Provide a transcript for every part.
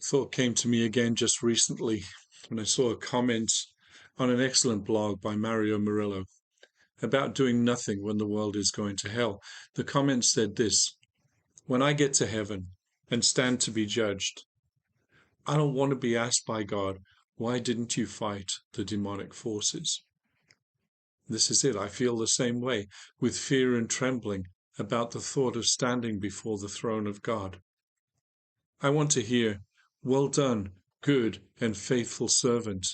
thought came to me again just recently when I saw a comment on an excellent blog by Mario Murillo about doing nothing when the world is going to hell. The comment said this: when I get to heaven and stand to be judged, I don't want to be asked by God, why didn't you fight the demonic forces? This is it. I feel the same way, with fear and trembling about the thought of standing before the throne of God. I want to hear, well done, good and faithful servant.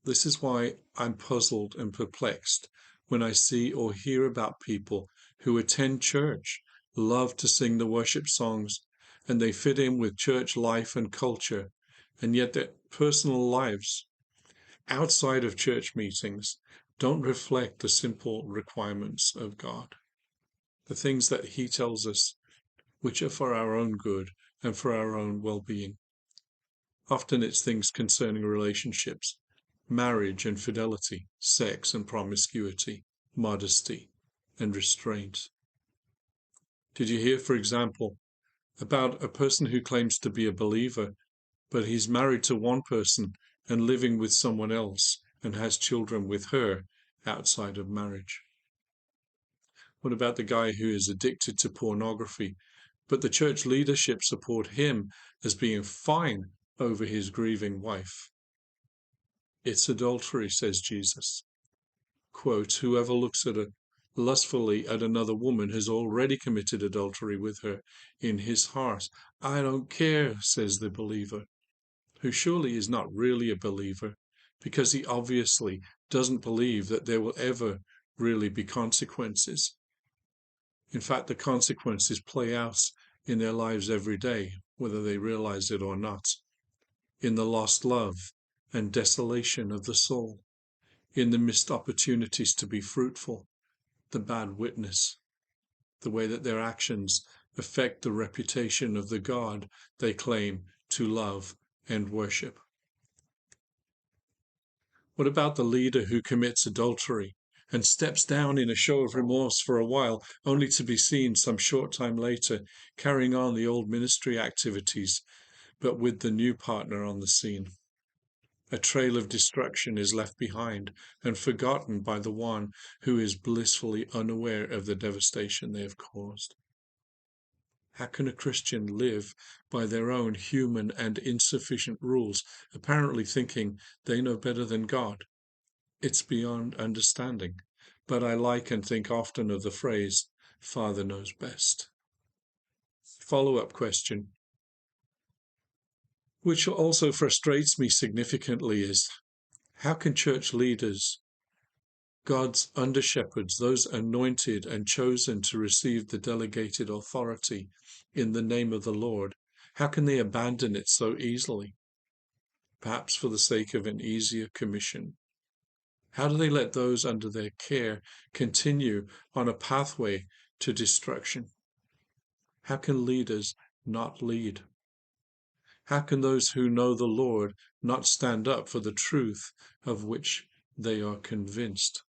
This is why I'm puzzled and perplexed when I see or hear about people who attend church, love to sing the worship songs, and they fit in with church life and culture, and yet their personal lives outside of church meetings don't reflect the simple requirements of God, the things that He tells us, which are for our own good and for our own well-being. Often it's things concerning relationships, marriage and fidelity, sex and promiscuity, modesty and restraint. Did you hear, for example, about a person who claims to be a believer, but he's married to one person and living with someone else and has children with her outside of marriage? What about the guy who is addicted to pornography, but the church leadership support him as being fine over his grieving wife? It's adultery, says Jesus. Quote, whoever looks lustfully at another woman has already committed adultery with her in his heart. I don't care, says the believer, who surely is not really a believer, because he obviously doesn't believe that there will ever really be consequences. In fact, the consequences play out in their lives every day, whether they realize it or not, in the lost love and desolation of the soul, in the missed opportunities to be fruitful, the bad witness, the way that their actions affect the reputation of the God they claim to love and worship. What about the leader who commits adultery and steps down in a show of remorse for a while, only to be seen some short time later carrying on the old ministry activities, but with the new partner on the scene? A trail of destruction is left behind and forgotten by the one who is blissfully unaware of the devastation they have caused. How can a Christian live by their own human and insufficient rules, apparently thinking they know better than God? It's beyond understanding, but I like and think often of the phrase, Father knows best. Follow-up question, which also frustrates me significantly, is how can church leaders, God's under-shepherds, those anointed and chosen to receive the delegated authority in the name of the Lord, how can they abandon it so easily? Perhaps for the sake of an easier commission. How do they let those under their care continue on a pathway to destruction? How can leaders not lead? How can those who know the Lord not stand up for the truth of which they are convinced?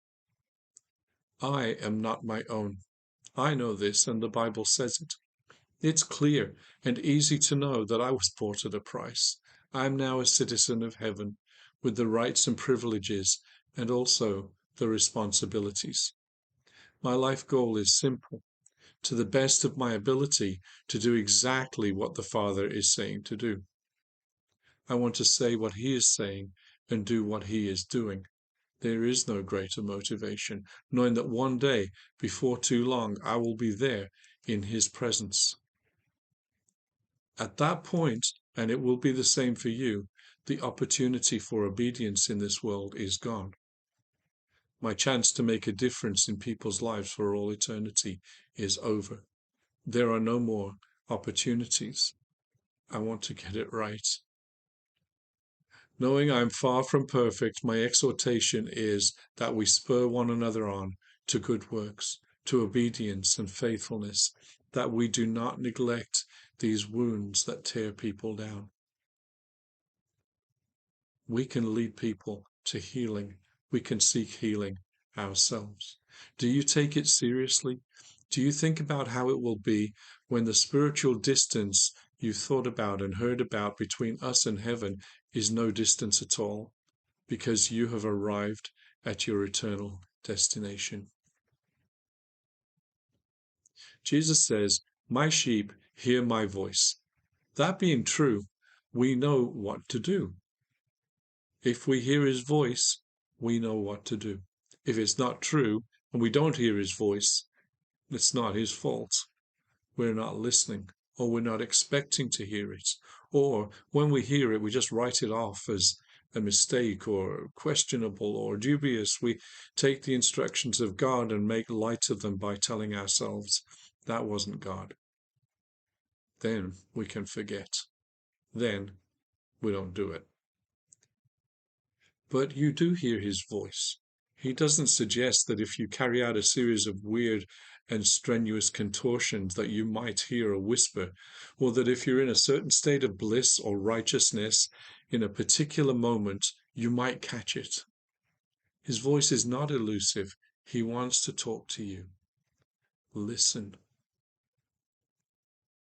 I am not my own. I know this, and the Bible says it. It's clear and easy to know that I was bought at a price. I am now a citizen of heaven with the rights and privileges and also the responsibilities. My life goal is simple: to the best of my ability, to do exactly what the Father is saying to do. I want to say what He is saying and do what He is doing. There is no greater motivation, knowing that one day, before too long, I will be there in His presence. At that point, and it will be the same for you, the opportunity for obedience in this world is gone. My chance to make a difference in people's lives for all eternity is over. There are no more opportunities. I want to get it right. Knowing I am far from perfect, my exhortation is that we spur one another on to good works, to obedience and faithfulness, that we do not neglect these wounds that tear people down. We can lead people to healing. We can seek healing ourselves. Do you take it seriously? Do you think about how it will be when the spiritual distance you thought about and heard about between us and heaven is no distance at all, because you have arrived at your eternal destination. Jesus says, "My sheep hear my voice." That being true, we know what to do. If we hear his voice, we know what to do. If it's not true and we don't hear his voice, it's not his fault. We're not listening, or we're not expecting to hear it. Or when we hear it, we just write it off as a mistake or questionable or dubious. We take the instructions of God and make light of them by telling ourselves that wasn't God. Then we can forget. Then we don't do it. But you do hear his voice. He doesn't suggest that if you carry out a series of weird and strenuous contortions that you might hear a whisper, or that if you're in a certain state of bliss or righteousness in a particular moment, you might catch it. His voice is not elusive. He wants to talk to you. Listen.